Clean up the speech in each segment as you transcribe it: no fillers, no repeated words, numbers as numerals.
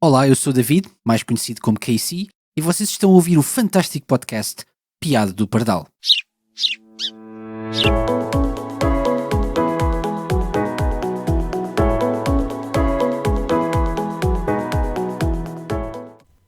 Olá, eu sou David, mais conhecido como KC, e vocês estão a ouvir o fantástico podcast Piada do Pardal.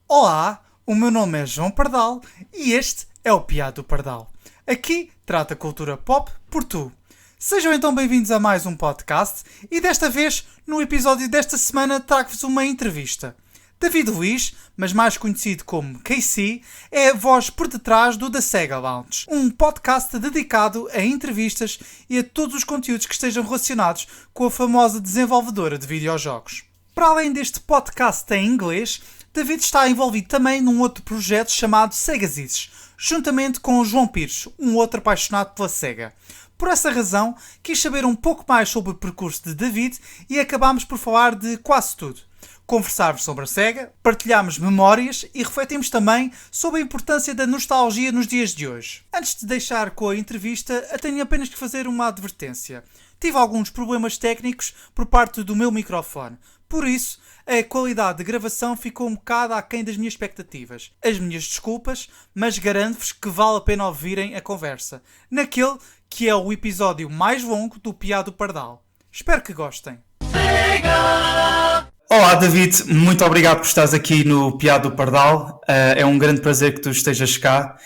Olá, o meu nome é João Pardal e este é o Piada do Pardal. Aqui trata a cultura pop por tu. Sejam então bem-vindos a mais um podcast e desta vez, no episódio desta semana, trago-vos uma entrevista. David Luiz, mas mais conhecido como KC, é a voz por detrás do The Sega Lounge, um podcast dedicado a entrevistas e a todos os conteúdos que estejam relacionados com a famosa desenvolvedora de videojogos. Para além deste podcast em inglês, David está envolvido também num outro projeto chamado Segazizes, juntamente com o João Pires, um outro apaixonado pela Sega. Por essa razão, quis saber um pouco mais sobre o percurso de David e acabámos por falar de quase tudo. Conversávamos sobre a Sega, partilhámos memórias e refletimos também sobre a importância da nostalgia nos dias de hoje. Antes de deixar com a entrevista, tenho apenas que fazer uma advertência. Tive alguns problemas técnicos por parte do meu microfone. Por isso, a qualidade de gravação ficou um bocado aquém das minhas expectativas. As minhas desculpas, mas garanto-vos que vale a pena ouvirem a conversa, naquele que é o episódio mais longo do Piada do Pardal. Espero que gostem. Olá David, muito obrigado por estares aqui no Piada do Pardal. É um grande prazer que tu estejas cá.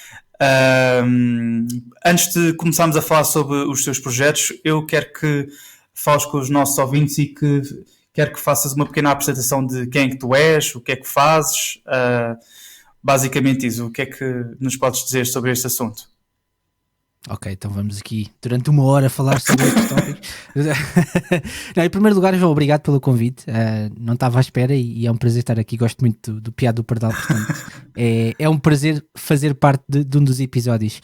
Antes de começarmos a falar sobre os teus projetos, eu quero que fales com os nossos ouvintes e que quero que faças uma pequena apresentação de quem é que tu és, o que é que fazes, basicamente isso. O que é que nos podes dizer sobre este assunto? Ok, então vamos aqui durante uma hora falar sobre estes tópicos. Não, em primeiro lugar, João, obrigado pelo convite. Não estava à espera e é um prazer estar aqui. Gosto muito do Piada do Pardal, portanto é um prazer fazer parte de um dos episódios.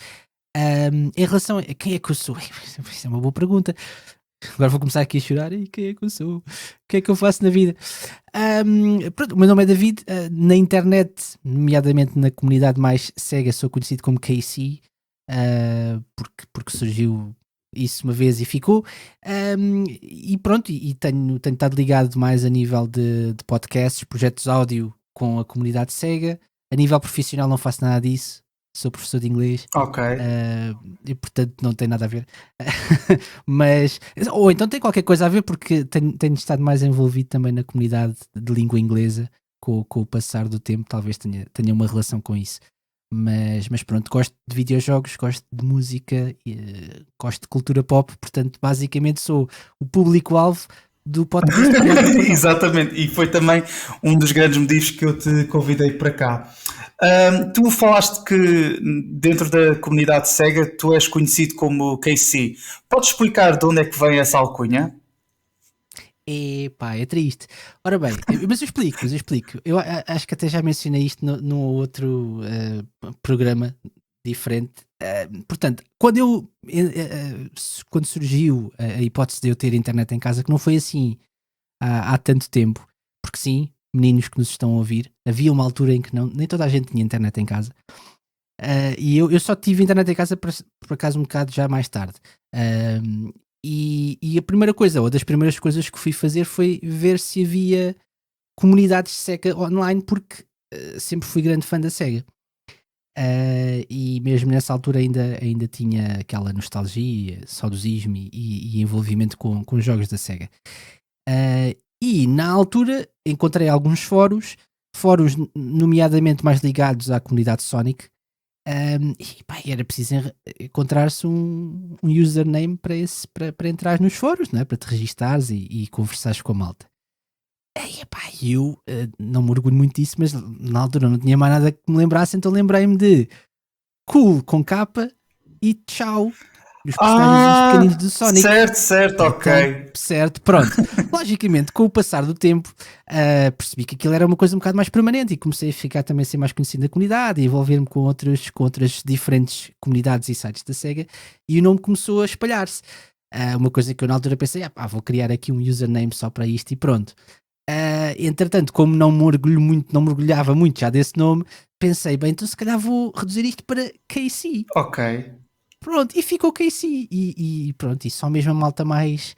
Em relação a quem é que eu sou, isso é uma boa pergunta. Agora vou começar aqui a chorar. E quem é que eu sou? O que é que eu faço na vida? Pronto, o meu nome é David. Na internet, nomeadamente na comunidade mais Sega, sou conhecido como KC. Porque surgiu isso uma vez e ficou, e pronto, e tenho estado ligado mais a nível de podcasts, projetos áudio com a comunidade Sega. A nível profissional não faço nada disso, sou professor de inglês, e portanto não tem nada a ver. Mas, ou então tem qualquer coisa a ver, porque tenho estado mais envolvido também na comunidade de língua inglesa com o passar do tempo. Talvez tenha uma relação com isso. Mas pronto, gosto de videojogos, gosto de música, gosto de cultura pop, portanto basicamente sou o público-alvo do podcast. Exatamente, e foi também um dos grandes motivos que eu te convidei para cá. Tu falaste que dentro da comunidade Sega tu és conhecido como KC. Podes explicar de onde é que vem essa alcunha? Epá, é triste. Ora bem, mas eu explico. Eu acho que até já mencionei isto num outro programa diferente. Portanto, quando surgiu a hipótese de eu ter internet em casa, que não foi assim há tanto tempo, porque sim, meninos que nos estão a ouvir, havia uma altura em que nem toda a gente tinha internet em casa. E eu só tive internet em casa por acaso um bocado já mais tarde. E a primeira coisa, ou das primeiras coisas que fui fazer foi ver se havia comunidades Sega online, porque sempre fui grande fã da Sega. E mesmo nessa altura ainda tinha aquela nostalgia, saudosismo e envolvimento com os jogos da Sega. E na altura encontrei alguns fóruns nomeadamente mais ligados à comunidade Sonic. E pá, era preciso encontrar-se um username para entrar nos fóruns, não é? Para te registares e conversares com a malta. Eu não me orgulho muito disso, mas na altura não tinha mais nada que me lembrasse, então lembrei-me de Cool com capa e Tchau, os personagens pequeninos do Sonic. Certo, ok. Então, certo, pronto. Logicamente, com o passar do tempo, percebi que aquilo era uma coisa um bocado mais permanente e comecei a ficar também a ser mais conhecido na comunidade e envolver-me com outras diferentes comunidades e sites da Sega, e o nome começou a espalhar-se. Uma coisa que eu na altura pensei, vou criar aqui um username só para isto e pronto. Entretanto, como não me orgulhava muito já desse nome, pensei, bem, então se calhar vou reduzir isto para KC. Ok. Pronto, e ficou KC. E pronto, e só mesmo a malta mais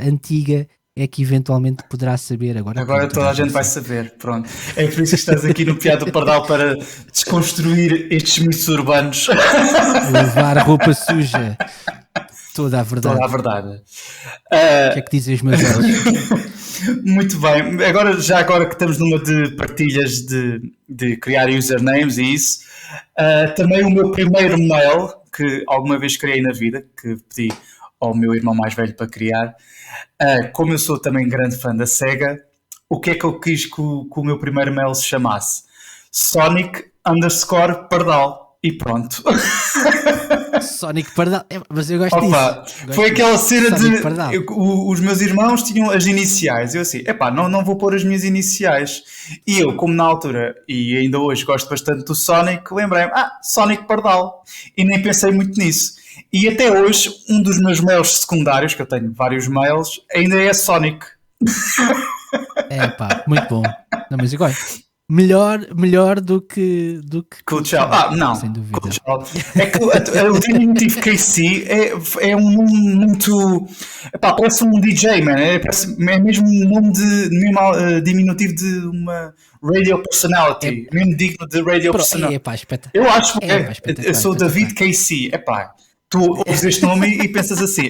antiga é que eventualmente poderá saber. Agora pronto, toda a gente vai saber, pronto. É por isso que estás aqui no Piado do Pardal, para desconstruir estes mitos urbanos. Levar roupa suja. Toda a verdade. Toda a verdade. O que é que dizem os meus olhos? Muito bem. Agora que estamos numa de partilhas de criar usernames e isso, também o meu primeiro mail, que alguma vez criei na vida, que pedi ao meu irmão mais velho para criar, como eu sou também grande fã da Sega, o que é que eu quis que o meu primeiro mail se chamasse? Sonic_Pardal. E pronto. Sonic Pardal. Mas eu gosto Opa, disso. foi aquela cena Sonic Pardal. os meus irmãos tinham as iniciais. Eu assim, não vou pôr as minhas iniciais. E eu, como na altura, e ainda hoje gosto bastante do Sonic, lembrei-me, Sonic Pardal. E nem pensei muito nisso. E até hoje, um dos meus mails secundários, que eu tenho vários mails, ainda é Sonic. Muito bom. Não, mas eu gosto. Melhor do que Cool Child. Não. Sem dúvida. Cool Child. É que o diminutivo KC é um nome muito. Parece um DJ, man. É mesmo um nome diminutivo de uma radio personality. Mesmo digno de radio personality. Eu acho que eu sou David KC. Tu ouves este nome e pensas assim: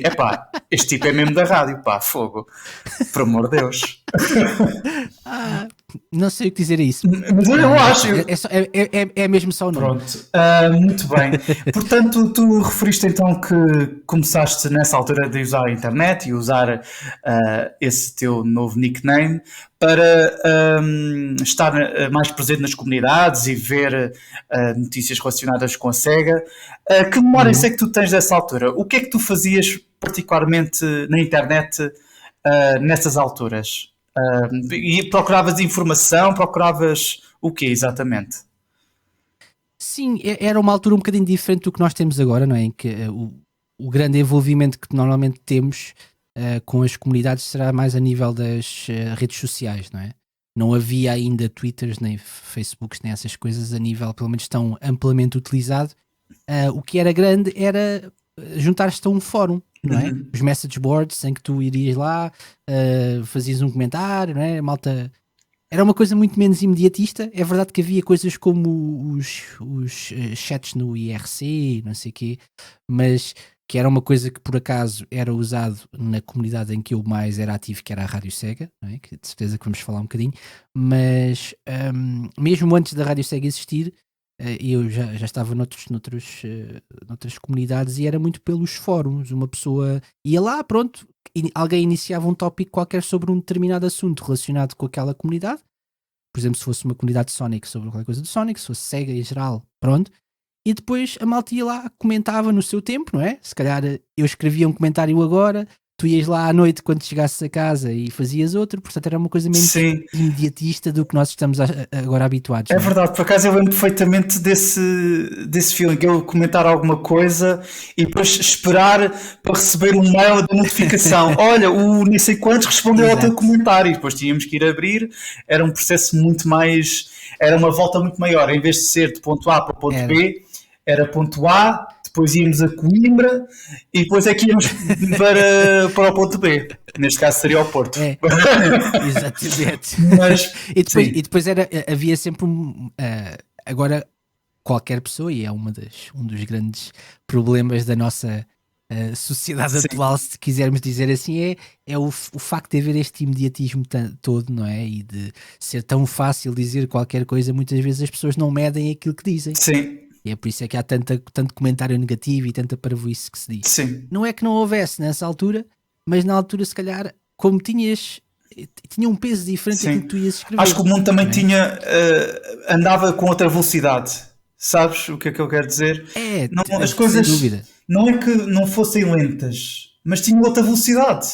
este tipo é mesmo da rádio, fogo. Por amor de Deus. Não sei o que dizer a isso. Mas eu acho. É mesmo só o nome. Pronto, muito bem. Portanto, tu referiste então que começaste nessa altura de usar a internet e usar esse teu novo nickname para estar mais presente nas comunidades e ver notícias relacionadas com a Sega. Que memórias é que tu tens dessa altura? O que é que tu fazias particularmente na internet nessas alturas? E procuravas informação, procuravas o quê exatamente? Sim, era uma altura um bocadinho diferente do que nós temos agora, não é? Em que o grande envolvimento que normalmente temos com as comunidades será mais a nível das redes sociais, não é? Não havia ainda Twitters, nem Facebooks, nem essas coisas a nível, pelo menos, tão amplamente utilizado. O que era grande era juntar-te a um fórum, não é? Os message boards em que tu irias lá, fazias um comentário, não é? Malta, era uma coisa muito menos imediatista. É verdade que havia coisas como os chats no IRC, não sei o quê, mas que era uma coisa que por acaso era usado na comunidade em que eu mais era ativo, que era a Rádio Sega, não é? Que de certeza que vamos falar um bocadinho, mas mesmo antes da Rádio Sega existir, eu já estava noutras comunidades e era muito pelos fóruns. Uma pessoa ia lá, pronto, alguém iniciava um tópico qualquer sobre um determinado assunto relacionado com aquela comunidade. Por exemplo, se fosse uma comunidade de Sonic, sobre qualquer coisa de Sonic, se fosse Sega em geral, pronto. E depois a malta ia lá, comentava no seu tempo, não é? Se calhar eu escrevia um comentário agora, tu ias lá à noite quando chegasses a casa e fazias outro, portanto era uma coisa menos imediatista do que nós estamos agora habituados. É verdade, por acaso eu lembro perfeitamente desse feeling, eu comentar alguma coisa e depois esperar para receber um mail de notificação. Olha, o nem sei quantos respondeu ao teu comentário, e depois tínhamos que ir abrir. Era um processo muito mais, era uma volta muito maior, em vez de ser de ponto A para ponto B, era ponto A, depois íamos a Coimbra e depois é que íamos para o ponto B. Neste caso seria o Porto. Exatamente. Mas, e depois havia sempre agora qualquer pessoa, e é um dos grandes problemas da nossa sociedade atual, se quisermos dizer assim, é o facto de haver este imediatismo todo, não é? E de ser tão fácil dizer qualquer coisa, muitas vezes as pessoas não medem aquilo que dizem. Sim. E é por isso é que há tanto comentário negativo e tanta parvoíce que se diz. Sim. Não é que não houvesse nessa altura, mas na altura, se calhar, como tinha um peso diferente daquilo que tu ias escrever. Acho que o mundo também andava com outra velocidade. Sabes o que é que eu quero dizer? As coisas, sem dúvida. Não é que não fossem lentas, mas tinham outra velocidade.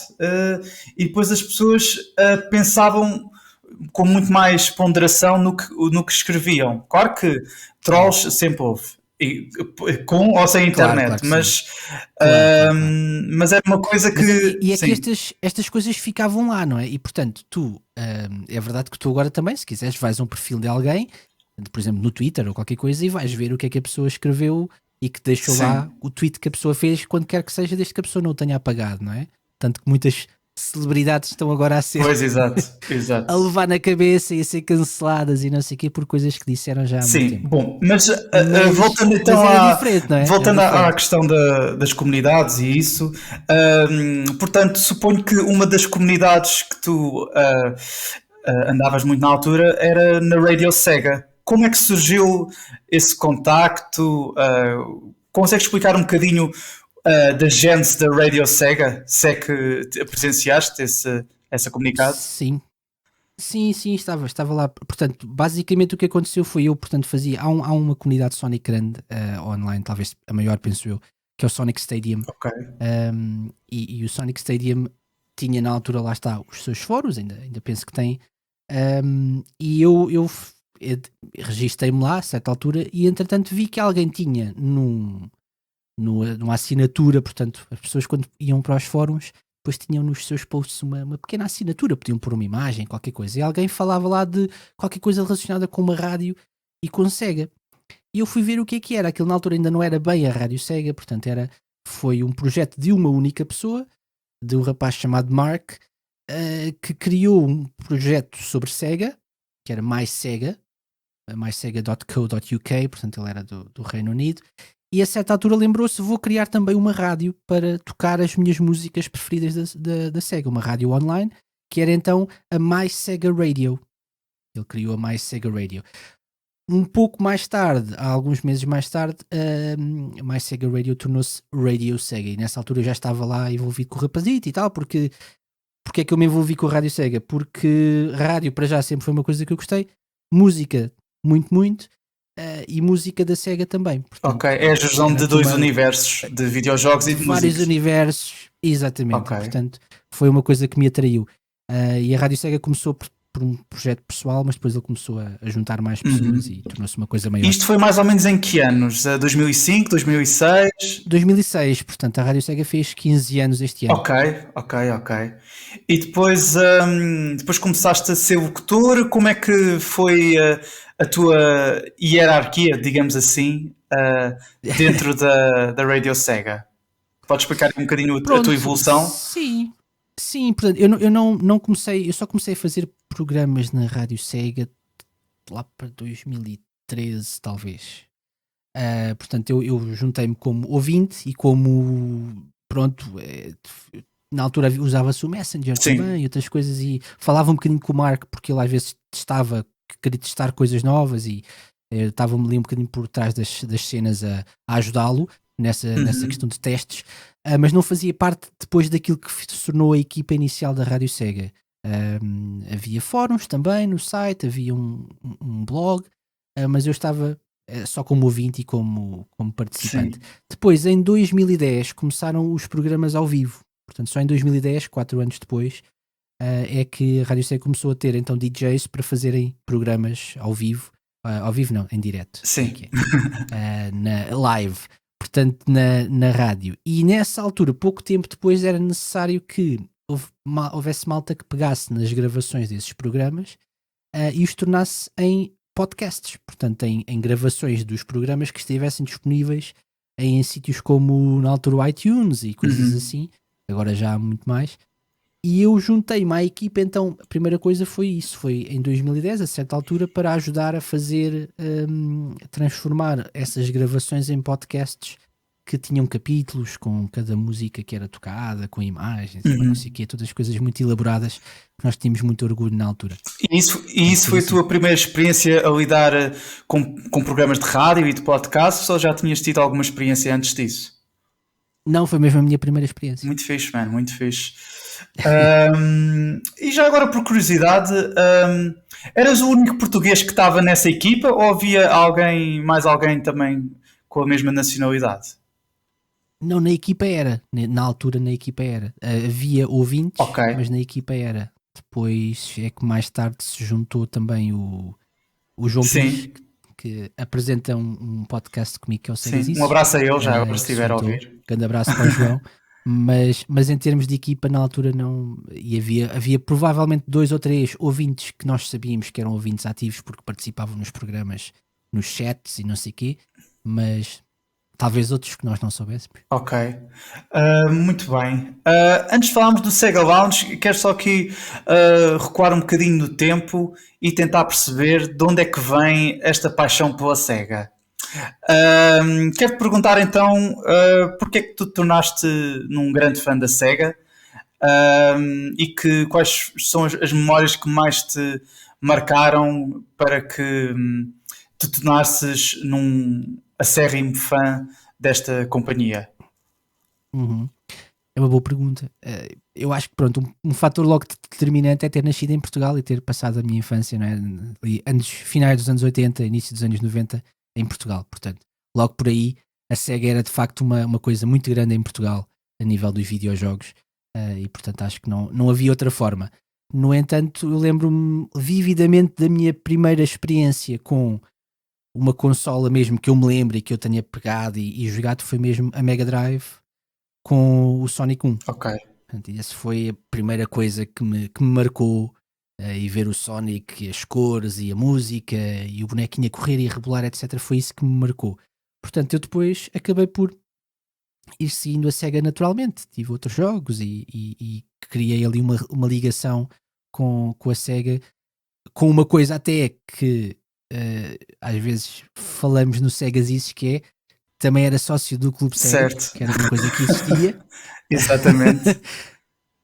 E depois as pessoas pensavam com muito mais ponderação no que escreviam. Claro que trolls sempre houve, com ou sem internet, claro mas era uma coisa que... E é que estas coisas ficavam lá, não é? E portanto, tu, é verdade que tu agora também, se quiseres, vais a um perfil de alguém, por exemplo, no Twitter ou qualquer coisa, e vais ver o que é que a pessoa escreveu e que deixou lá o tweet que a pessoa fez, quando quer que seja, desde que a pessoa não o tenha apagado, não é? Tanto que muitas celebridades estão agora a ser Pois, exato, a exato. levar na cabeça e a ser canceladas e não sei o quê por coisas que disseram já há muito Sim, tempo. bom, mas voltando Mas então era diferente, não é? Era voltando à diferente. questão das comunidades e isso, portanto, suponho que uma das comunidades que tu andavas muito na altura era na Radio Sega. Como é que surgiu esse contacto? Consegues explicar um bocadinho da gênese da Radio Sega? Se é que presenciaste essa comunidade? Sim. Sim, estava lá. Portanto, basicamente o que aconteceu foi eu, portanto, há uma comunidade Sonic grande online, talvez a maior, penso eu, que é o Sonic Stadium. Ok. E o Sonic Stadium tinha na altura, lá está, os seus fóruns, ainda penso que tem. E eu registrei-me lá a certa altura e entretanto vi que alguém tinha numa assinatura, portanto, as pessoas quando iam para os fóruns depois tinham nos seus posts uma pequena assinatura, podiam pôr uma imagem, qualquer coisa, e alguém falava lá de qualquer coisa relacionada com uma rádio e com Sega. E eu fui ver o que é que era. Aquilo na altura ainda não era bem a Rádio Sega, portanto foi um projeto de uma única pessoa, de um rapaz chamado Mark, que criou um projeto sobre Sega, que era MySega, mysega.co.uk, portanto ele era do Reino Unido, e a certa altura lembrou-se, vou criar também uma rádio para tocar as minhas músicas preferidas da Sega, uma rádio online, que era então a MySega Radio. Ele criou a MySega Radio. Um pouco mais tarde, há alguns meses mais tarde, a MySega Radio tornou-se Radio Sega, e nessa altura eu já estava lá envolvido com o rapazito e tal, porque é que eu me envolvi com a Rádio Sega? Porque rádio para já sempre foi uma coisa que eu gostei, música muito, e música da Sega também. Portanto, Ok, é a junção de dois universos, de videojogos e de vários músicas. universos, exatamente. Ok. Portanto, foi uma coisa que me atraiu. E a Rádio Sega começou por um projeto pessoal, mas depois ele começou a juntar mais pessoas e tornou-se uma coisa maior. Isto foi mais ou menos em que anos? 2005, 2006? 2006, portanto, a Rádio Sega fez 15 anos este ano. Ok. E depois, depois começaste a ser locutor. Como é que foi a tua hierarquia, digamos assim, dentro da Radio Sega? Podes explicar um bocadinho a tua evolução? Sim, portanto, eu não comecei, eu só comecei a fazer programas na Rádio Sega lá para 2013, talvez. Portanto, eu juntei-me como ouvinte e como, pronto, na altura usava-se o Messenger também e outras coisas, e falava um bocadinho com o Mark, porque ele às vezes queria testar coisas novas, e eu estava-me ali um bocadinho por trás das cenas a ajudá-lo nessa questão de testes, mas não fazia parte depois daquilo que se tornou a equipa inicial da Rádio Sega. Havia fóruns também no site, havia um blog, mas eu estava só como ouvinte e como participante. Sim. Depois, em 2010, começaram os programas ao vivo. Portanto, só em 2010, 4 anos depois, é que a Rádio Sega começou a ter então DJs para fazerem programas ao vivo. Ao vivo não, em direto. Sim. Na live. Portanto, na rádio. E nessa altura, pouco tempo depois, era necessário que houvesse malta que pegasse nas gravações desses programas e os tornasse em podcasts, portanto em gravações dos programas que estivessem disponíveis em sítios como na altura o iTunes e coisas assim, agora já há muito mais, e eu juntei-me à equipa. Então a primeira coisa foi isso, foi em 2010, a certa altura, para ajudar a fazer, transformar essas gravações em podcasts que tinham capítulos com cada música que era tocada, com imagens, não sei o quê, todas as coisas muito elaboradas que nós tínhamos muito orgulho na altura. E isso foi a tua primeira experiência a lidar com programas de rádio e de podcast, ou já tinhas tido alguma experiência antes disso? Não, foi mesmo a minha primeira experiência. Muito fixe, mano, muito fixe. E já agora, por curiosidade, eras o único português que estava nessa equipa, ou havia mais alguém também com a mesma nacionalidade? Não, na equipa era. Na altura na equipa era. Havia ouvintes, mas na equipa era. Depois é que mais tarde se juntou também o João Pires, que apresenta um podcast comigo, que é o Segas Isso. Um abraço a ele, já agora se estiver a ouvir. Grande abraço para o João. Mas em termos de equipa na altura não. E havia provavelmente 2 ou 3 ouvintes que nós sabíamos que eram ouvintes ativos porque participavam nos programas, nos chats e não sei o quê, mas Talvez outros que nós não soubéssemos. Ok. Muito bem. Antes de falarmos do Sega Lounge, quero só aqui recuar um bocadinho no tempo e tentar perceber de onde é que vem esta paixão pela Sega. Quero-te perguntar então porque é que tu te tornaste num grande fã da Sega e quais são as memórias que mais te marcaram para que te tornasses num acérrimo fã desta companhia? Uhum. É uma boa pergunta. Eu acho que, pronto, um fator logo determinante é ter nascido em Portugal e ter passado a minha infância, não é? Finais dos anos 80, início dos anos 90, em Portugal. Portanto, logo por aí, a Sega era de facto uma coisa muito grande em Portugal, a nível dos videojogos, e portanto acho que não havia outra forma. No entanto, eu lembro-me vividamente da minha primeira experiência com uma consola mesmo que eu me lembro e que eu tenha pegado e jogado, foi mesmo a Mega Drive com o Sonic 1. Ok. Portanto, essa foi a primeira coisa que me marcou, e ver o Sonic, e as cores e a música e o bonequinho a correr e a rebolar, etc. Foi isso que me marcou. Portanto, eu depois acabei por ir seguindo a Sega naturalmente. Tive outros jogos e criei ali uma ligação com a Sega, com uma coisa até que às vezes falamos no Segazices, que é também era sócio do Clube Sega, Certo. que era uma coisa que existia. Exatamente.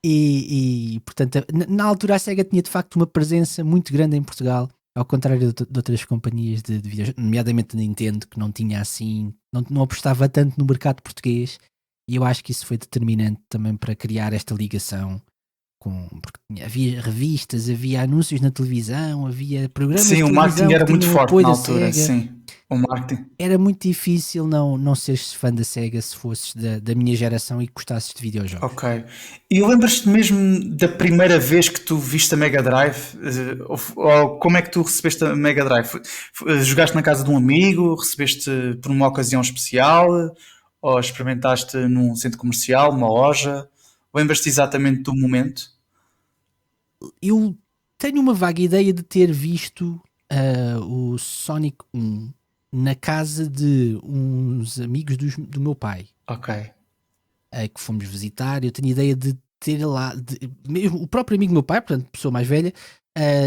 e portanto, na altura a Sega tinha de facto uma presença muito grande em Portugal, ao contrário de outras companhias de videojogos, nomeadamente a Nintendo, que não tinha assim, não apostava tanto no mercado português, e eu acho que isso foi determinante também para criar esta ligação. Porque havia revistas, havia anúncios na televisão, havia programas de Sim, o televisão marketing era que muito tinham forte apoio na da altura, Sega. sim. O marketing. Era muito difícil não seres fã da Sega se fosses da minha geração e gostasses de videojogos. Ok. E lembras-te mesmo da primeira vez que tu viste a Mega Drive? Ou como é que tu recebeste a Mega Drive? Jogaste na casa de um amigo? Recebeste por uma ocasião especial? Ou experimentaste num centro comercial, numa loja? Lembras-te exatamente do momento? Eu tenho uma vaga ideia de ter visto o Sonic 1 na casa de uns amigos do meu pai, Ok. que fomos visitar. Eu tenho ideia de ter lá, mesmo o próprio amigo do meu pai, portanto, pessoa mais velha,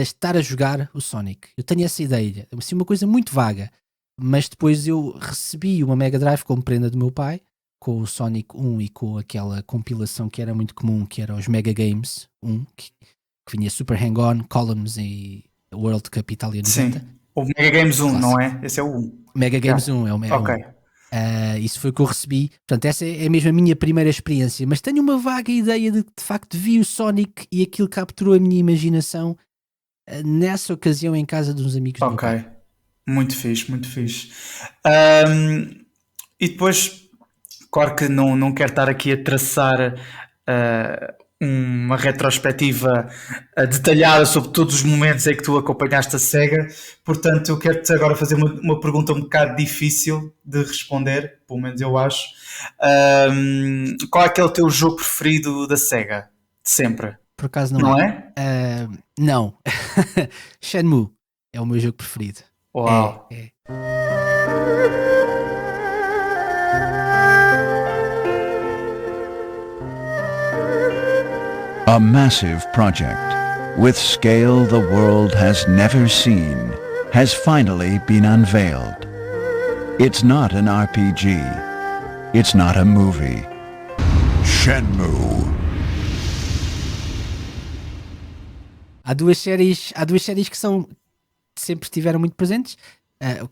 estar a jogar o Sonic. Eu tenho essa ideia, assim, uma coisa muito vaga. Mas depois eu recebi uma Mega Drive como prenda do meu pai, com o Sonic 1 e com aquela compilação que era muito comum, que era os Mega Games 1, que vinha Super Hang-On, Columns e World Cup Itália 90. Sim. O Mega Games 1, Clássico. não é? Esse é o 1. Mega Games 1 é o Mega Ok. 1. Isso foi o que eu recebi. Portanto, essa é mesmo a minha primeira experiência. Mas tenho uma vaga ideia de facto vi o Sonic e aquilo capturou a minha imaginação nessa ocasião em casa de uns amigos do meu pai. Ok. Muito fixe, muito fixe. E depois, claro que não quero estar aqui a traçar uma retrospectiva detalhada sobre todos os momentos em que tu acompanhaste a Sega, portanto eu quero-te agora fazer uma pergunta um bocado difícil de responder, pelo menos eu acho. Qual é que é o teu jogo preferido da Sega? De sempre? Por acaso Não é? Não. Shenmue é o meu jogo preferido. Uau! É. A massive project, with scale the world has never seen, has finally been unveiled. It's not an RPG. It's not a movie. Shenmue. Há duas séries que sempre estiveram muito presentes.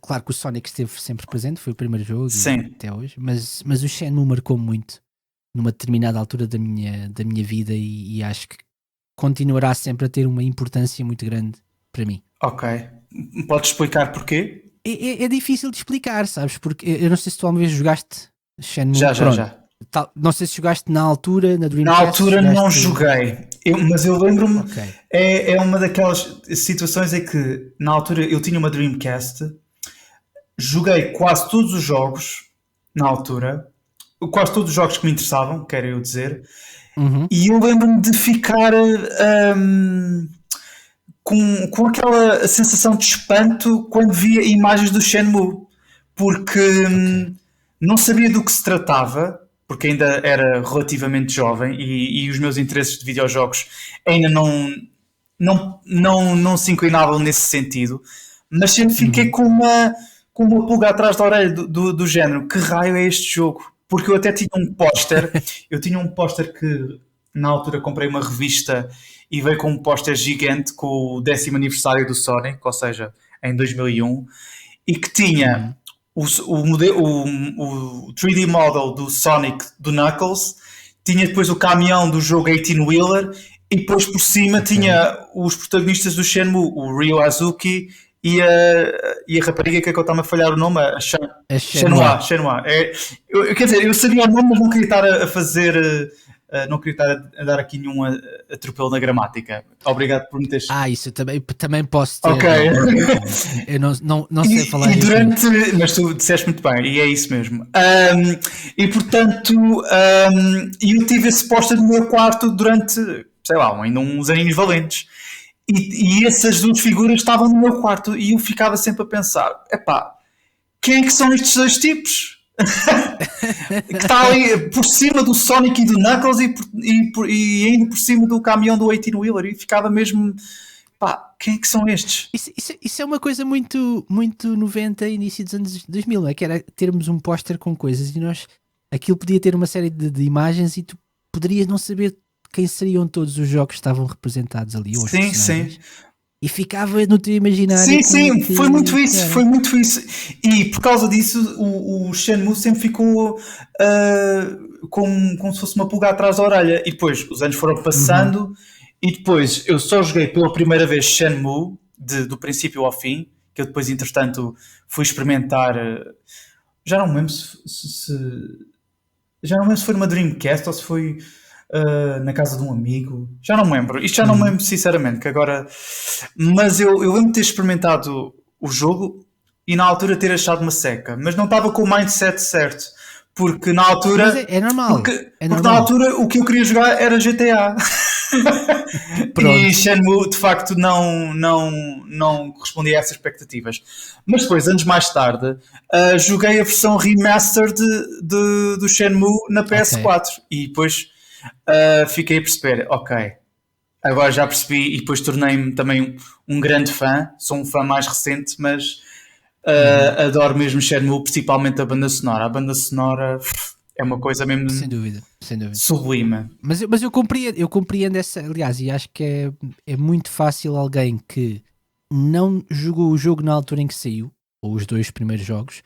Claro que o Sonic esteve sempre presente, foi o primeiro jogo até hoje, mas o Shenmue marcou muito numa determinada altura da minha vida e acho que continuará sempre a ter uma importância muito grande para mim. Ok. Podes explicar porquê? É difícil de explicar, sabes? Porque eu não sei se tu alguma vez jogaste Shenmue. Já. Não sei se jogaste na altura, na Dreamcast. Na altura não joguei, mas eu lembro-me, okay. É uma daquelas situações em que na altura eu tinha uma Dreamcast, joguei quase todos os jogos na altura, quase todos os jogos que me interessavam, quero eu dizer, e eu lembro-me de ficar com aquela sensação de espanto quando via imagens do Shenmue, porque não sabia do que se tratava, porque ainda era relativamente jovem e os meus interesses de videojogos ainda não se inclinavam nesse sentido, mas sempre fiquei com uma pulga atrás da orelha do género, que raio é este jogo? Porque eu até tinha um póster, que na altura comprei uma revista e veio com um póster gigante com o 10º aniversário do Sonic, ou seja, em 2001, e que tinha o 3D model do Sonic, do Knuckles, tinha depois o caminhão do jogo 18-wheeler e depois por cima tinha os protagonistas do Shenmue, o Ryo Azuki e a rapariga que eu estava a falhar o nome, a Shenhua. Quer dizer, eu sabia o nome, mas não queria estar a fazer... não queria estar a dar aqui nenhum atropelo na gramática. Obrigado por me teres... Isso também posso ter. Ok. Eu não sei falar isso. Mas tu disseste muito bem, e é isso mesmo. E portanto, eu tive esse póster no meu quarto durante, sei lá, ainda uns aninhos valentes. E essas duas figuras estavam no meu quarto e eu ficava sempre a pensar, quem é que são estes dois tipos? Que está ali por cima do Sonic e do Knuckles e ainda por cima do caminhão do 18-wheeler e ficava mesmo, quem é que são estes? Isso é uma coisa muito, muito 90, início dos anos 2000, não é? Que era termos um póster com coisas e aquilo podia ter uma série de imagens e tu poderias não saber quem seriam todos os jogos que estavam representados ali. Sim. E ficava no teu imaginário. Sim, foi muito isso. E por causa disso, o Shenmue sempre ficou como se fosse uma pulga atrás da orelha. E depois os anos foram passando e depois eu só joguei pela primeira vez Shenmue, do princípio ao fim, que eu depois, entretanto, fui experimentar. Já não me lembro já não me lembro se foi numa Dreamcast ou se foi... na casa de um amigo, já não me lembro, isto já não me lembro sinceramente, que agora, mas eu lembro de ter experimentado o jogo e na altura ter achado uma seca, mas não estava com o mindset certo, porque na altura é normal, porque na altura o que eu queria jogar era GTA. E Shenmue de facto não correspondia a essas expectativas, mas depois, anos mais tarde, joguei a versão remastered do Shenmue na PS4 e depois fiquei a perceber, agora já percebi e depois tornei-me também um grande fã, sou um fã mais recente, mas adoro mesmo Shenmue, principalmente a banda sonora é uma coisa mesmo sem dúvida. sublime. Mas eu compreendo essa, aliás, e acho que é muito fácil alguém que não jogou o jogo na altura em que saiu, ou os dois primeiros jogos,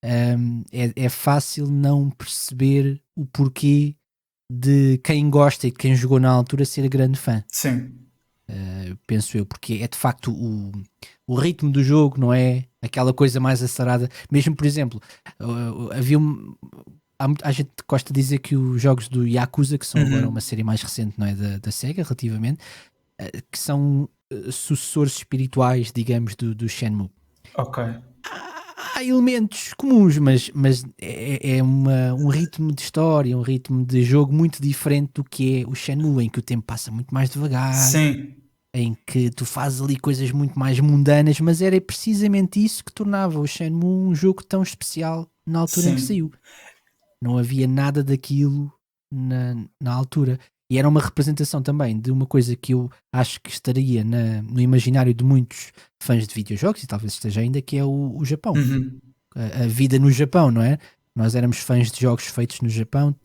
é fácil não perceber o porquê de quem gosta e de quem jogou na altura ser grande fã. Sim. Penso eu, porque é de facto o ritmo do jogo, não é aquela coisa mais acelerada. Mesmo, por exemplo, há gente que gosta de dizer que os jogos do Yakuza, que são agora uma série mais recente, não é, da Sega, relativamente, que são sucessores espirituais, digamos, do Shenmue. Há elementos comuns, mas é um ritmo de história, um ritmo de jogo muito diferente do que é o Shenmue, em que o tempo passa muito mais devagar. Sim. Em que tu fazes ali coisas muito mais mundanas, mas era precisamente isso que tornava o Shenmue um jogo tão especial na altura em que saiu. Não havia nada daquilo na altura. E era uma representação também de uma coisa que eu acho que estaria no imaginário de muitos fãs de videojogos, e talvez esteja ainda, que é o Japão. A vida no Japão, não é? Nós éramos fãs de jogos feitos no Japão,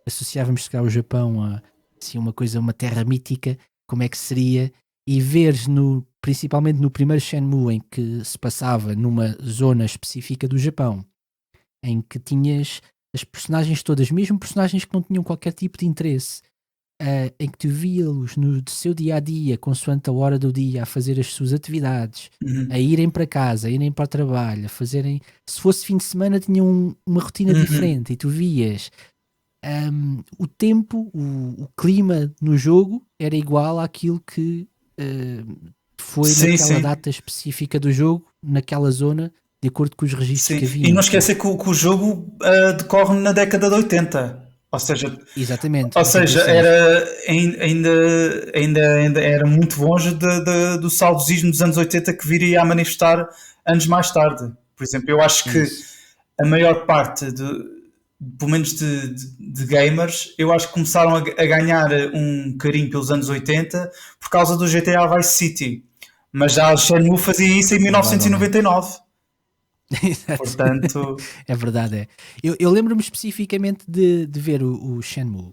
associávamos o Japão a assim, uma terra mítica, como é que seria, e veres principalmente no primeiro Shenmue, em que se passava numa zona específica do Japão, em que tinhas as personagens todas, mesmo personagens que não tinham qualquer tipo de interesse, em que tu via-los no seu dia-a-dia, consoante a hora do dia, a fazer as suas atividades, a irem para casa, a irem para o trabalho, a fazerem... Se fosse fim de semana, tinham uma rotina diferente, e tu vias o tempo, o clima no jogo era igual àquilo que foi naquela data específica do jogo, naquela zona, de acordo com os registros que havia. E não esquecer que o jogo decorre na década de 80. Ou seja, exatamente. Ainda era muito longe do saudosismo dos anos 80 que viria a manifestar anos mais tarde. Por exemplo, eu acho que a maior parte pelo menos de gamers, eu acho que começaram a ganhar um carinho pelos anos 80 por causa do GTA Vice City. Mas já a Shenmue fazia isso em 1999. Exato. Portanto, É verdade, é. Eu lembro-me especificamente de ver o Shenmue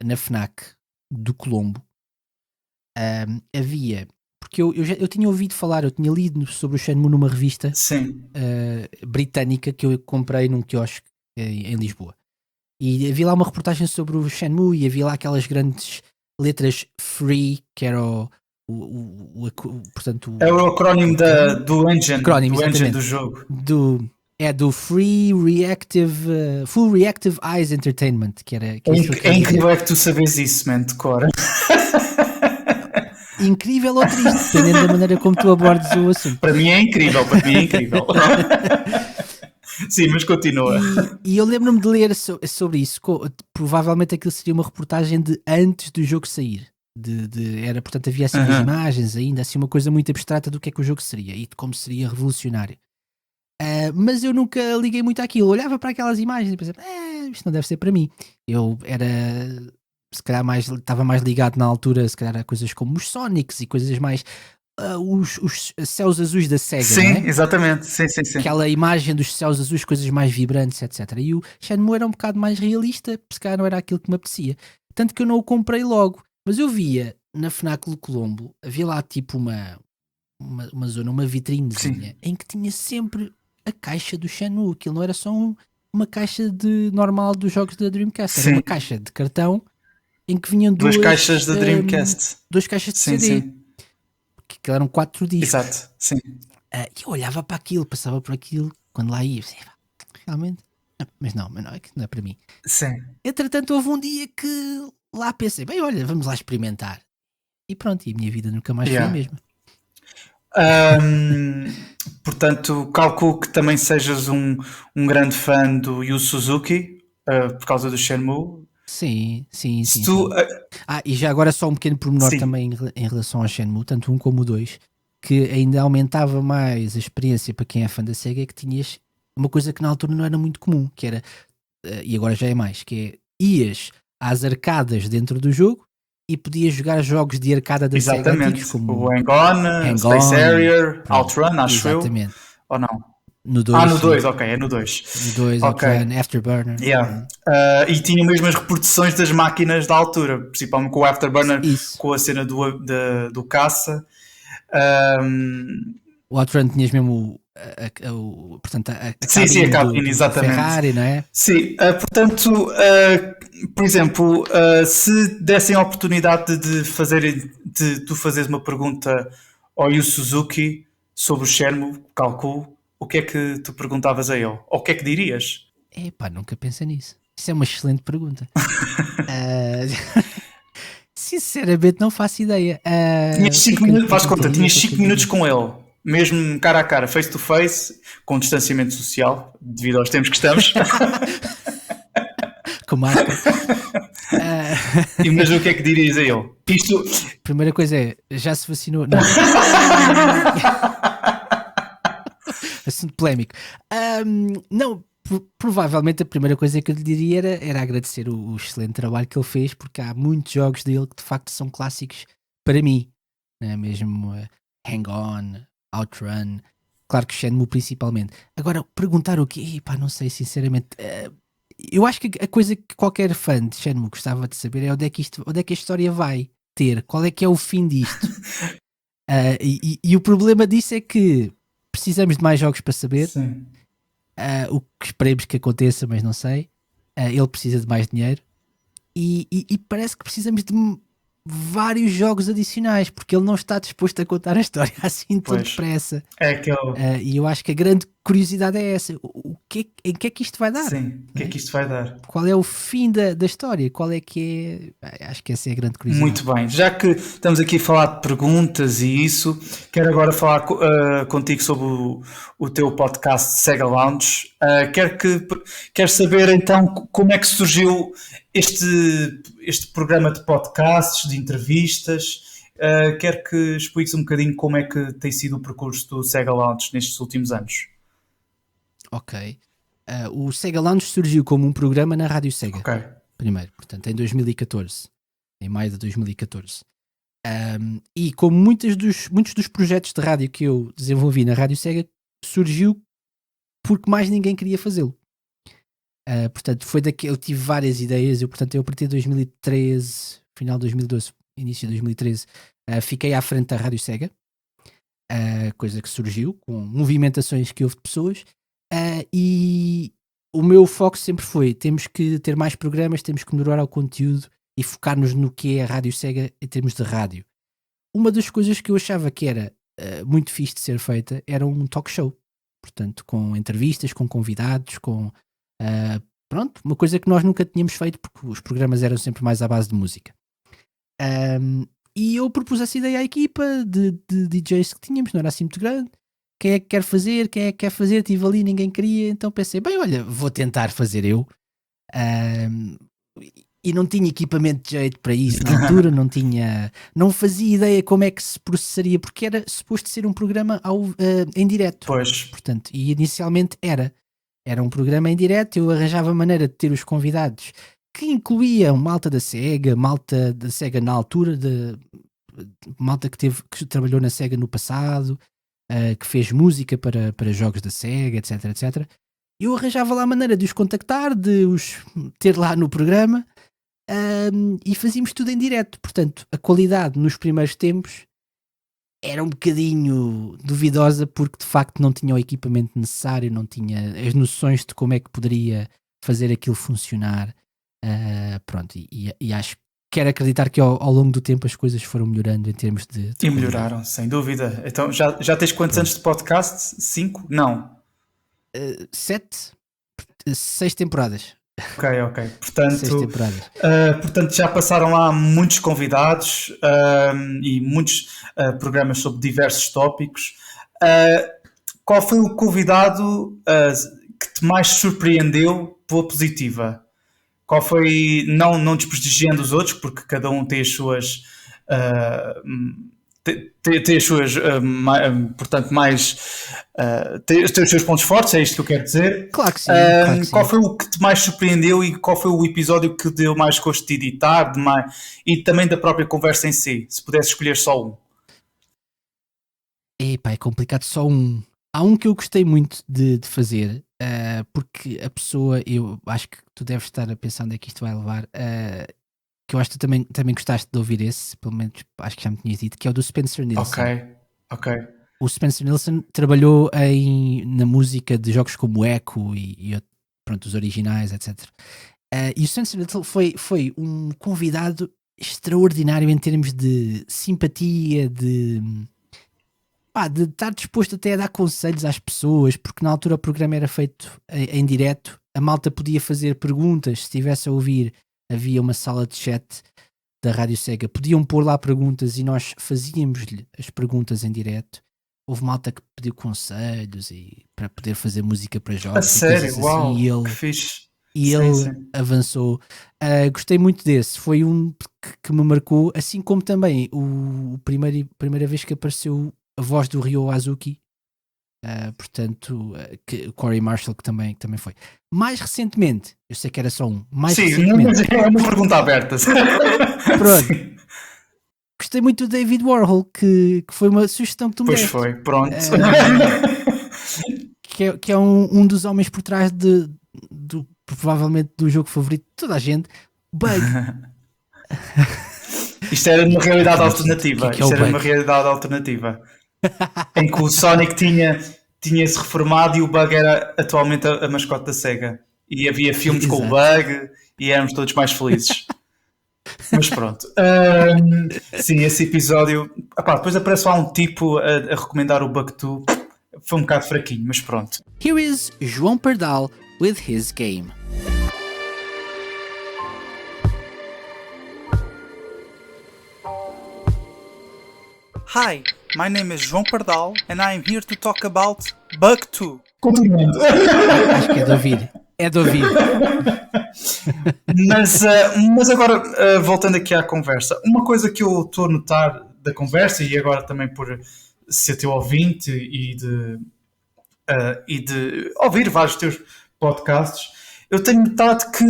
na FNAC do Colombo. Havia, porque eu tinha ouvido falar, eu tinha lido sobre o Shenmue numa revista sim. britânica que eu comprei num quiosque em Lisboa. E havia lá uma reportagem sobre o Shenmue e havia lá aquelas grandes letras free, que era portanto, É o acrónimo do engine, acrónimo, do engine exatamente, do jogo. do Free Reactive Full Reactive Eyes Entertainment, que era É incrível é que tu sabes isso, man, de cor. Incrível ou triste, dependendo da maneira como tu abordes o assunto. Para mim é incrível, para mim é incrível. Sim, mas continua. E eu lembro-me de ler sobre isso. Provavelmente aquilo seria uma reportagem de antes do jogo sair. Portanto, havia assim umas imagens ainda, assim uma coisa muito abstrata do que é que o jogo seria e de como seria revolucionário. Mas eu nunca liguei muito àquilo. Eu olhava para aquelas imagens e pensava, isto não deve ser para mim. Eu era, se calhar, estava mais ligado na altura, se calhar, a coisas como os Sonics e coisas mais... os céus azuis da SEGA, Sim, não é? exatamente. Sim. Aquela imagem dos céus azuis, coisas mais vibrantes, etc. E o Shenmue era um bocado mais realista, se calhar não era aquilo que me apetecia. Tanto que eu não o comprei logo. Mas eu via na FNAC do Colombo, havia lá tipo uma zona, uma vitrinezinha, em que tinha sempre a caixa do Shenmue. Aquilo não era só uma caixa normal dos jogos da Dreamcast, era uma caixa de cartão em que vinham duas caixas da Dreamcast. Duas caixas de CD. Sim. Que eram 4 discos. Exato, sim. E eu olhava para aquilo, passava por aquilo, quando lá ia, realmente, mas não, aquilo não é para mim. Sim. Entretanto, houve um dia que lá pensei, bem, olha, vamos lá experimentar. E pronto, e a minha vida nunca mais foi a mesma. Portanto, calculo que também sejas um grande fã do Yu Suzuki, por causa do Shenmue. Sim. E já agora só um pequeno pormenor também em relação ao Shenmue, tanto um como o 2, que ainda aumentava mais a experiência para quem é fã da SEGA, é que tinhas uma coisa que na altura não era muito comum, que era, e agora já é mais, que é, ias às arcadas dentro do jogo e podias jogar jogos de arcada da SEGA antigos, como o Hang-On, Space Harrier, Outrun, acho eu. Ou não? No 2. No 2, ok, é no 2. No 2, Outrun, Afterburner. E tinha mesmo as reproduções das máquinas da altura, principalmente com o Afterburner, com a cena do caça. O Outrun tinhas mesmo portanto, a cabine, exatamente. Ferrari, não é? Sim, portanto, por exemplo, se dessem a oportunidade de tu fazeres uma pergunta ao Yu Suzuki sobre o Shenmue, calculo, o que é que tu perguntavas a ele? Ou o que é que dirias? Nunca pensei nisso. Isso é uma excelente pergunta. Sinceramente, não faço ideia. Tinhas 5 minutos, faz conta, tinhas 5 minutos com ele, mesmo cara a cara, face to face, com distanciamento social, devido aos tempos que estamos. Com máscara. Mas o que é que dirias a ele? Primeira coisa é, já se vacinou? Não. Assunto polémico. Não, provavelmente a primeira coisa que eu lhe diria era agradecer o excelente trabalho que ele fez, porque há muitos jogos dele que de facto são clássicos para mim, né? Mesmo Hang-On, Outrun, claro que Shenmue principalmente. Agora, perguntar o quê? Não sei, sinceramente. Eu acho que a coisa que qualquer fã de Shenmue gostava de saber é onde é que a história vai ter, qual é que é o fim disto. E o problema disso é que precisamos de mais jogos para saber. O que esperemos que aconteça, mas não sei. Ele precisa de mais dinheiro e parece que precisamos de vários jogos adicionais, porque ele não está disposto a contar a história assim tão depressa. E eu acho que a grande curiosidade é essa: em que é que isto vai dar? Sim, o que é que isto vai dar? Qual é o fim da história? Qual é que é? Acho que essa é a grande curiosidade. Muito bem, já que estamos aqui a falar de perguntas e isso, quero agora falar contigo sobre o teu podcast Sega Lounge. Quero saber então como é que surgiu este programa de podcasts, de entrevistas. Quero que expliques um bocadinho como é que tem sido o percurso do Sega Lounge nestes últimos anos. Ok. O Sega Lounge surgiu como um programa na Rádio Sega. Ok. Primeiro, portanto, em 2014. Em maio de 2014. E como muitos dos projetos de rádio que eu desenvolvi na Rádio Sega, surgiu porque mais ninguém queria fazê-lo. Portanto, foi daqui, eu tive várias ideias. Eu, portanto, a partir de 2013, final de 2012, início de 2013, fiquei à frente da Rádio Sega. Coisa que surgiu com movimentações que houve de pessoas. E o meu foco sempre foi: temos que ter mais programas, temos que melhorar o conteúdo e focar-nos no que é a Rádio Sega em termos de rádio. Uma das coisas que eu achava que era muito fixe de ser feita era um talk show. Portanto, com entrevistas, com convidados, com pronto, uma coisa que nós nunca tínhamos feito porque os programas eram sempre mais à base de música. E eu propus essa ideia à equipa de DJs que tínhamos, não era assim muito grande. Quem é que quer fazer? Quem é que quer fazer? Estive ali, ninguém queria, então pensei, bem, olha, vou tentar fazer eu. E não tinha equipamento de jeito para isso na altura, não fazia ideia como é que se processaria, porque era suposto ser um programa em direto. Pois. Portanto, e inicialmente era um programa em direto. Eu arranjava maneira de ter os convidados que incluíam malta da Sega na altura, malta que trabalhou na Sega no passado, que fez música para jogos da Sega, etc, etc. Eu arranjava lá a maneira de os contactar, de os ter lá no programa, e fazíamos tudo em direto. Portanto, a qualidade nos primeiros tempos era um bocadinho duvidosa, porque de facto não tinha o equipamento necessário, não tinha as noções de como é que poderia fazer aquilo funcionar. Pronto, e acho que quero acreditar que ao longo do tempo as coisas foram melhorando em termos de E melhoraram, sem dúvida. Então já tens quantos anos de podcast? 5? Não. 7? 6 temporadas. Ok. Portanto, 6 temporadas. Portanto, já passaram lá muitos convidados e muitos programas sobre diversos tópicos. Qual foi o convidado que te mais surpreendeu pela positiva? Qual foi, não desprestigiando os outros, porque cada um tem as suas tem as suas portanto tem os seus pontos fortes, é isto que eu quero dizer. Claro que sim, qual foi o que te mais surpreendeu e qual foi o episódio que deu mais gosto de editar e também da própria conversa em si, se pudesse escolher só um? Epá, é complicado, só um. Há um que eu gostei muito de fazer, porque a pessoa, eu acho que tu deves estar a pensar onde é que isto vai levar, que eu acho que tu também gostaste de ouvir esse, pelo menos acho que já me tinhas dito, que é o do Spencer Nilsson. Ok. O Spencer Nilsson trabalhou na música de jogos como Echo e pronto, os originais, etc. E o Spencer Nilsson foi um convidado extraordinário em termos de simpatia, de estar disposto até a dar conselhos às pessoas, porque na altura o programa era feito em direto, a malta podia fazer perguntas, se estivesse a ouvir, havia uma sala de chat da Rádio Sega, podiam pôr lá perguntas e nós fazíamos-lhe as perguntas em direto. Houve malta que pediu conselhos para poder fazer música para jogos. A sério? Uau, assim, que fixe. E ele avançou. Gostei muito desse. Foi um que me marcou, assim como também primeira vez que apareceu a voz do Ryo Azuki, portanto, o Corey Marshall, que também foi. Mais recentemente, eu sei que era só um. Mas é uma pergunta aberta. Pronto. Gostei muito do David Warhol, que foi uma sugestão que tu me deste. Pois foi, pronto. Que é um dos homens por trás provavelmente do jogo favorito de toda a gente, Bug. Isto era uma realidade alternativa. Isto era uma realidade alternativa. Em que o Sonic tinha-se reformado e o Bug era atualmente a mascote da Sega. E havia filmes com o Bug e éramos todos mais felizes. Mas pronto. Sim, esse episódio... depois aparece lá um tipo a recomendar o Bug 2. Foi um bocado fraquinho, mas pronto. Here is João Pardal with his game. Hi, my name is João Pardal and I am here to talk about Bug 2. Continuando. Acho que é de ouvir. Mas agora, voltando aqui à conversa, uma coisa que eu estou a notar da conversa, e agora também por ser teu ouvinte e de ouvir vários teus podcasts, eu tenho notado que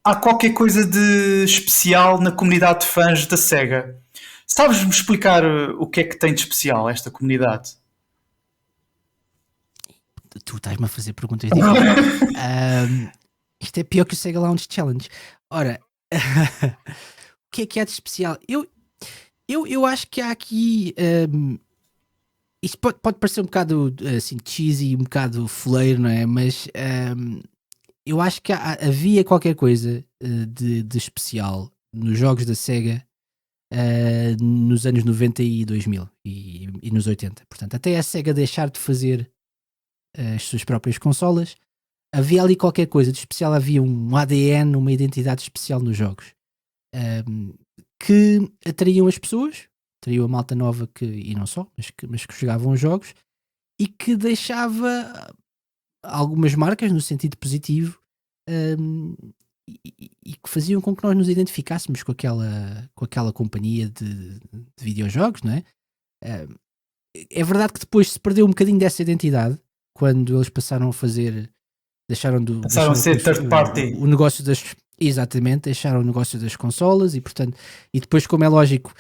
há qualquer coisa de especial na comunidade de fãs da SEGA. Sabes-me explicar o que é que tem de especial esta comunidade? Tu estás-me a fazer perguntas difíceis. Isto é pior que o Sega Lounge Challenge. Ora, o que é de especial? Eu acho que há aqui... isto pode parecer um bocado assim, cheesy, um bocado fuleiro, não é? Mas eu acho que havia qualquer coisa de especial nos jogos da Sega nos anos 90 e 2000 e nos 80. Portanto, até a Sega deixar de fazer as suas próprias consolas, havia ali qualquer coisa de especial, havia um ADN, uma identidade especial nos jogos que atraíam as pessoas, atraíam a malta nova e não só, mas que jogavam os jogos e que deixava algumas marcas no sentido positivo e que faziam com que nós nos identificássemos com aquela companhia de videojogos, não é? É verdade que depois se perdeu um bocadinho dessa identidade quando eles passaram a fazer, deixaram a ser third party. O negócio das... Exatamente, deixaram o negócio das consolas e depois, como é lógico,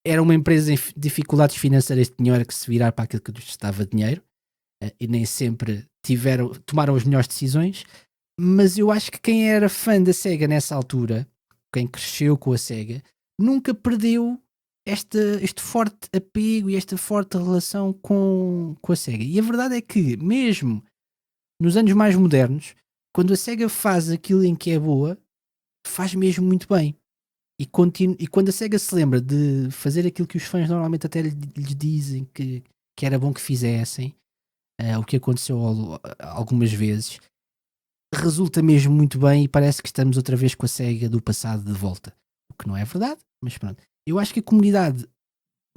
era uma empresa em dificuldades financeiras, tinham que se virar para aquilo que lhes dava dinheiro e nem sempre tomaram as melhores decisões, mas eu acho que quem era fã da SEGA nessa altura, quem cresceu com a SEGA, nunca perdeu este forte apego e esta forte relação com a SEGA. E a verdade é que, mesmo nos anos mais modernos, quando a SEGA faz aquilo em que é boa, faz mesmo muito bem. E quando a SEGA se lembra de fazer aquilo que os fãs normalmente até lhe dizem que era bom que fizessem, o que aconteceu algumas vezes, resulta mesmo muito bem e parece que estamos outra vez com a SEGA do passado de volta. O que não é verdade, mas pronto. Eu acho que a comunidade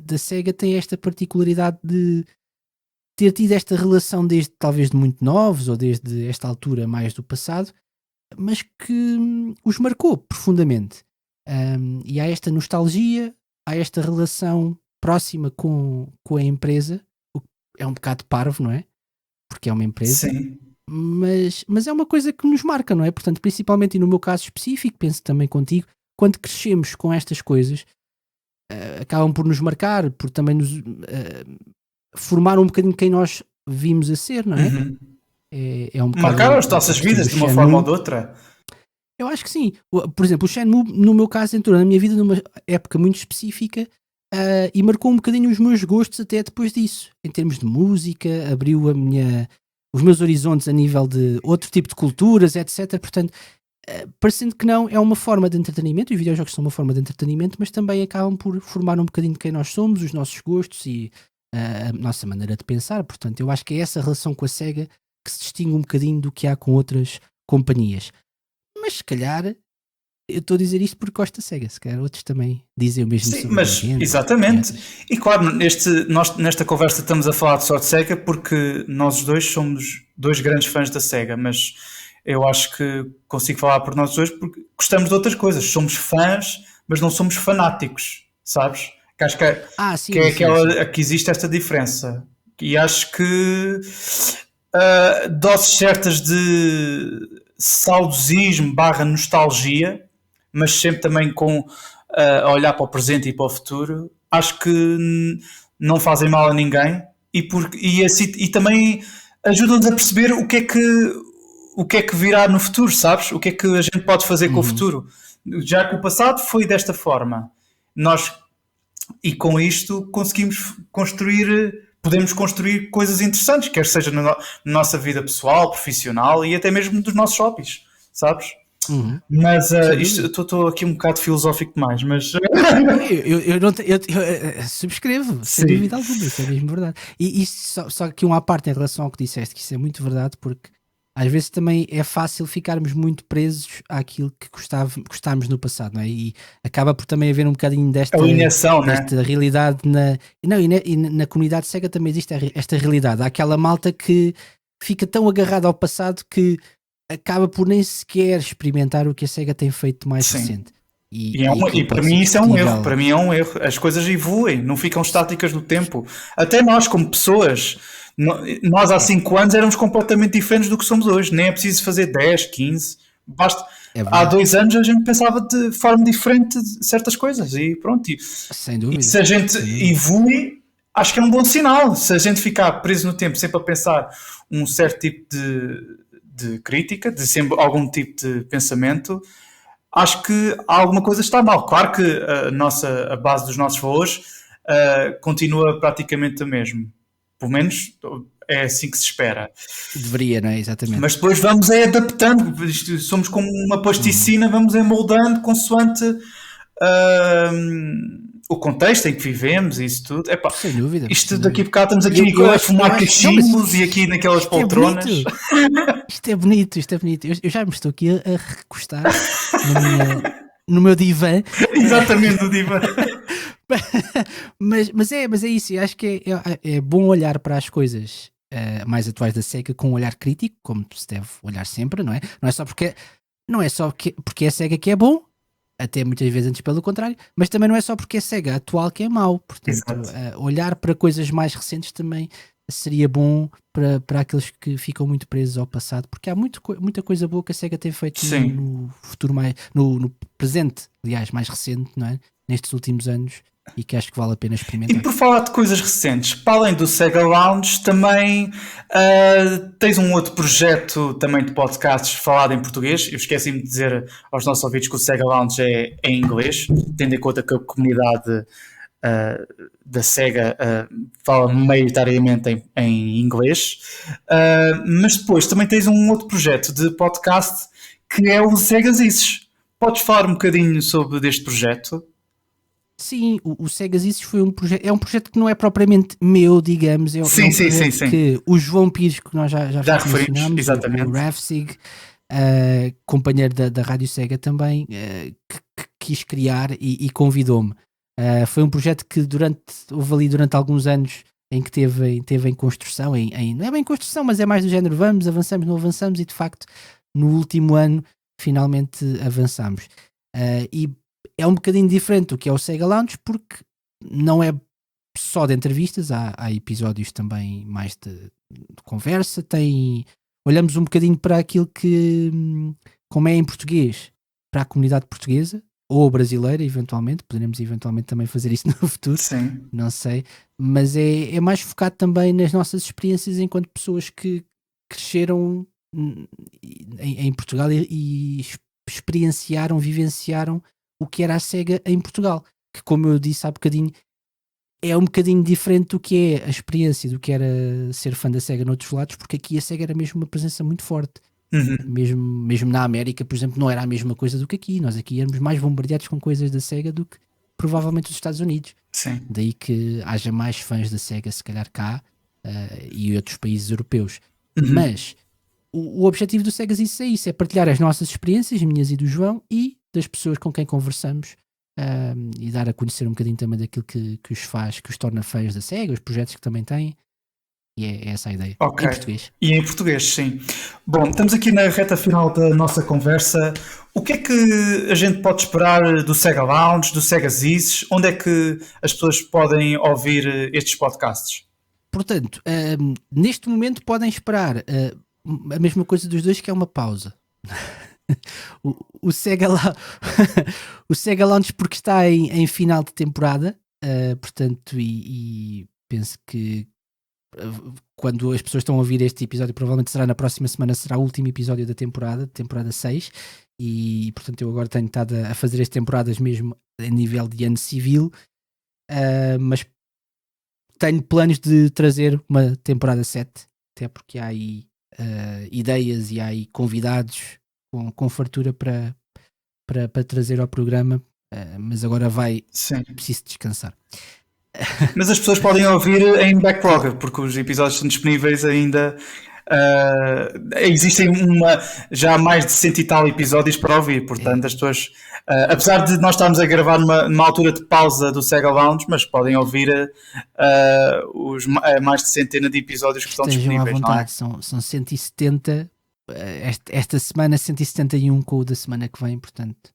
da SEGA tem esta particularidade de ter tido esta relação desde talvez de muito novos ou desde esta altura mais do passado, mas que os marcou profundamente. E há esta nostalgia, há esta relação próxima com a empresa, o que é um bocado parvo, não é? Porque é uma empresa. Sim. Mas é uma coisa que nos marca, não é? Portanto, principalmente e no meu caso específico, penso também contigo, quando crescemos com estas coisas, acabam por nos marcar, por também nos formar um bocadinho quem nós vimos a ser, não é? Uhum. É um marcaram as nossas vidas de uma Shenmue, forma ou de outra. Eu acho que sim. Por exemplo, o Shenmue, no meu caso, entrou na minha vida numa época muito específica e marcou um bocadinho os meus gostos até depois disso. Em termos de música, abriu os meus horizontes a nível de outro tipo de culturas, etc. Portanto, parecendo que não, é uma forma de entretenimento, e os videojogos são uma forma de entretenimento, mas também acabam por formar um bocadinho de quem nós somos, os nossos gostos e a nossa maneira de pensar. Portanto, eu acho que é essa relação com a SEGA que se distingue um bocadinho do que há com outras companhias. Mas se calhar eu estou a dizer isto porque gosto da SEGA, se calhar outros também dizem o mesmo. Sim, mas exatamente. E claro, nós nesta conversa estamos a falar só de SEGA porque nós os dois somos dois grandes fãs da SEGA, mas eu acho que consigo falar por nós dois porque gostamos de outras coisas. Somos fãs, mas não somos fanáticos, sabes? Que acho que existe esta diferença. E acho que doses certas de saudosismo / nostalgia, mas sempre também com a olhar para o presente e para o futuro, acho que não fazem mal a ninguém e também ajudam-nos a perceber o que é que virá no futuro, sabes? O que é que a gente pode fazer com o futuro. Já que o passado foi desta forma, e com isto podemos construir coisas interessantes, quer seja na nossa vida pessoal, profissional e até mesmo dos nossos hobbies, sabes? Mas estou aqui um bocado filosófico demais, mas eu subscrevo, sem dúvida alguma, isso é mesmo verdade. E só aqui uma parte em relação ao que disseste, que isso é muito verdade, porque às vezes também é fácil ficarmos muito presos àquilo que gostávamos no passado, não é? E acaba por também haver um bocadinho desta realidade na comunidade SEGA também existe esta realidade. Há aquela malta que fica tão agarrada ao passado que acaba por nem sequer experimentar o que a SEGA tem feito mais recente. E para mim isso é um erro. Para mim é um erro. As coisas evoluem, não ficam estáticas no tempo. Até nós, como pessoas, Nós há 5 anos éramos completamente diferentes do que somos hoje. Nem é preciso fazer 10, 15. Basta. Há 2 anos a gente pensava de forma diferente de certas coisas e pronto. Sem dúvida. E se a gente evolui, acho que é um bom sinal. Se a gente ficar preso no tempo sempre a pensar um certo tipo de crítica, de sempre algum tipo de pensamento, acho que alguma coisa está mal. Claro que a base dos nossos valores continua praticamente a mesma. Pelo menos é assim que se espera. Deveria, não é? Exatamente. Mas depois vamos adaptando. Somos como uma plasticina, vamos moldando consoante o contexto em que vivemos e isso tudo. Epá, sem dúvida. Isto daqui a bocado estamos aqui a fumar cachimbos e aqui naquelas poltronas. Isto é bonito. Eu já me estou aqui a recostar no meu divã. Exatamente, no divã. mas é isso. Eu acho que é bom olhar para as coisas mais atuais da SEGA com um olhar crítico, como se deve olhar sempre, não é? Não é só porque é a SEGA que é bom, até muitas vezes antes pelo contrário, mas também não é só porque é SEGA atual que é mau. Portanto, olhar para coisas mais recentes também seria bom para aqueles que ficam muito presos ao passado, porque há muita coisa boa que a SEGA tem feito no futuro no presente, aliás, mais recente, não é? Nestes últimos anos, e que acho que vale a pena experimentar. E por falar de coisas recentes, para além do Sega Lounge, também tens um outro projeto também de podcasts falado em português. Eu esqueci-me de dizer aos nossos ouvintes que o Sega Lounge é em inglês, tendo em conta que a comunidade da Sega fala maioritariamente em inglês. Mas depois também tens um outro projeto de podcast que é o Sega Zizes. Podes falar um bocadinho sobre deste projeto? Sim, o Segas Isis foi é um projeto que não é propriamente meu, digamos. É um projeto que o João Pires, que nós já mencionámos, exatamente. O Rafsig, companheiro da Rádio Sega também, que quis criar e convidou-me. Foi um projeto que houve ali durante alguns anos em que teve em construção, não é bem construção, mas é mais do género, avançamos, não avançamos, e de facto no último ano finalmente avançamos. E é um bocadinho diferente do que é o Sega Lounge, porque não é só de entrevistas, há episódios também mais de conversa, olhamos um bocadinho para aquilo que, como é em português, para a comunidade portuguesa, ou brasileira, eventualmente, poderemos eventualmente também fazer isso no futuro, Sim. Não sei, mas é mais focado também nas nossas experiências enquanto pessoas que cresceram em Portugal e vivenciaram o que era a SEGA em Portugal, que, como eu disse há bocadinho, é um bocadinho diferente do que é a experiência do que era ser fã da SEGA noutros lados, porque aqui a SEGA era mesmo uma presença muito forte. Mesmo na América, por exemplo, não era a mesma coisa do que aqui. Nós aqui éramos mais bombardeados com coisas da SEGA do que provavelmente os Estados Unidos. Sim. Daí que haja mais fãs da SEGA se calhar cá e outros países europeus. Mas o objetivo do Sega Zizes é isso, é partilhar as nossas experiências, minhas e do João, e das pessoas com quem conversamos, e dar a conhecer um bocadinho também daquilo que os faz, que os torna fãs da SEGA, os projetos que também têm. E é essa a ideia. Okay. Em português. E em português, sim. Bom, estamos aqui na reta final da nossa conversa. O que é que a gente pode esperar do Sega Lounge, do Sega Zizes? Onde é que as pessoas podem ouvir estes podcasts? Portanto, neste momento podem esperar a mesma coisa dos dois, que é uma pausa. o Sega Lounge, porque está em final de temporada, portanto, e penso que quando as pessoas estão a ouvir este episódio, provavelmente será na próxima semana, será o último episódio da temporada 6, e portanto eu agora tenho estado a fazer as temporadas mesmo a nível de ano civil, mas tenho planos de trazer uma temporada 7, até porque há aí ideias e há aí convidados com fartura para trazer ao programa, mas agora preciso descansar. Mas as pessoas podem ouvir em backlog, porque os episódios são disponíveis ainda. Existem já mais de 100 e tal episódios para ouvir, portanto as pessoas, apesar de nós estarmos a gravar numa altura de pausa do Sega Lounge, mas podem ouvir mais de centena de episódios que estão disponíveis. À vontade, não é? São 170, esta semana 171 com o da semana que vem, portanto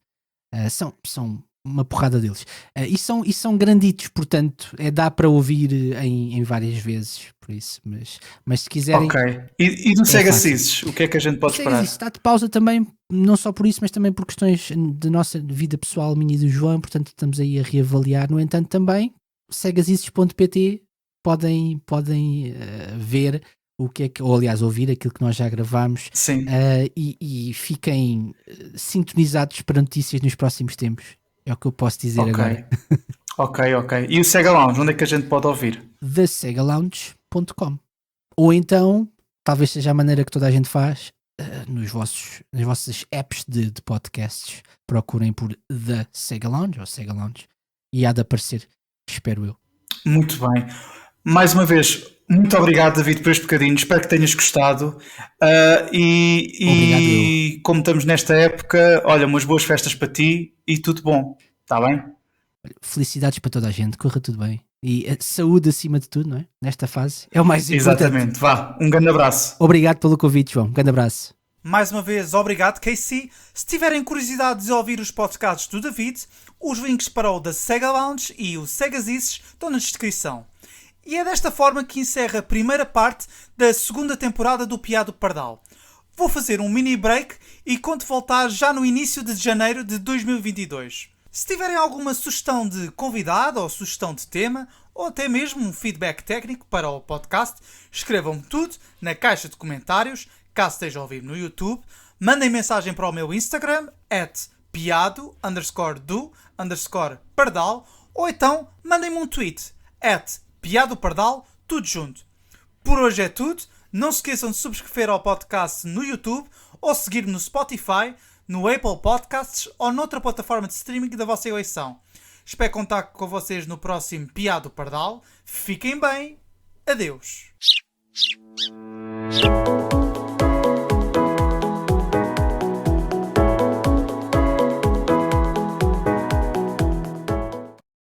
são uma porrada deles. E são granditos, portanto, dá para ouvir em várias vezes, por isso. Mas se quiserem... Ok. E do Sega fácil. Sys, o que é que a gente pode O Sega esperar? Sys está de pausa também, não só por isso, mas também por questões da nossa vida pessoal, minha e do João, portanto estamos aí a reavaliar. No entanto, também, segasys.pt podem ver o que é que, ou aliás, ouvir aquilo que nós já gravámos. Sim. E fiquem sintonizados para notícias nos próximos tempos. É o que eu posso dizer agora. Ok. E o Sega Lounge, onde é que a gente pode ouvir? thesegalounge.com. Ou então, talvez seja a maneira que toda a gente faz, nas vossas apps de podcasts, procurem por The Sega Lounge ou Sega Lounge e há de aparecer, espero eu. Muito bem. Mais uma vez, muito obrigado, David, por este bocadinho. Espero que tenhas gostado. E como estamos nesta época, olha, umas boas festas para ti e tudo bom. Está bem? Felicidades para toda a gente, corra tudo bem. E saúde acima de tudo, não é? Nesta fase. É o mais importante. Exatamente. Vá, um grande abraço. Obrigado pelo convite, João. Um grande abraço. Mais uma vez, obrigado, Casey. Se tiverem curiosidade de ouvir os podcasts do David, os links para o da Sega Lounge e o Sega Sys estão na descrição. E é desta forma que encerra a primeira parte da segunda temporada do Piá do Pardal. Vou fazer um mini break e conto voltar já no início de janeiro de 2022. Se tiverem alguma sugestão de convidado ou sugestão de tema, ou até mesmo um feedback técnico para o podcast, escrevam-me tudo na caixa de comentários, caso estejam a ouvir no YouTube, mandem mensagem para o meu Instagram, @piado_do_pardal, ou então mandem-me um tweet, @piadopardal, tudo junto. Por hoje é tudo. Não se esqueçam de subscrever ao podcast no YouTube ou seguir-me no Spotify, no Apple Podcasts ou noutra plataforma de streaming da vossa eleição. Espero contar com vocês no próximo Piá do Pardal. Fiquem bem. Adeus.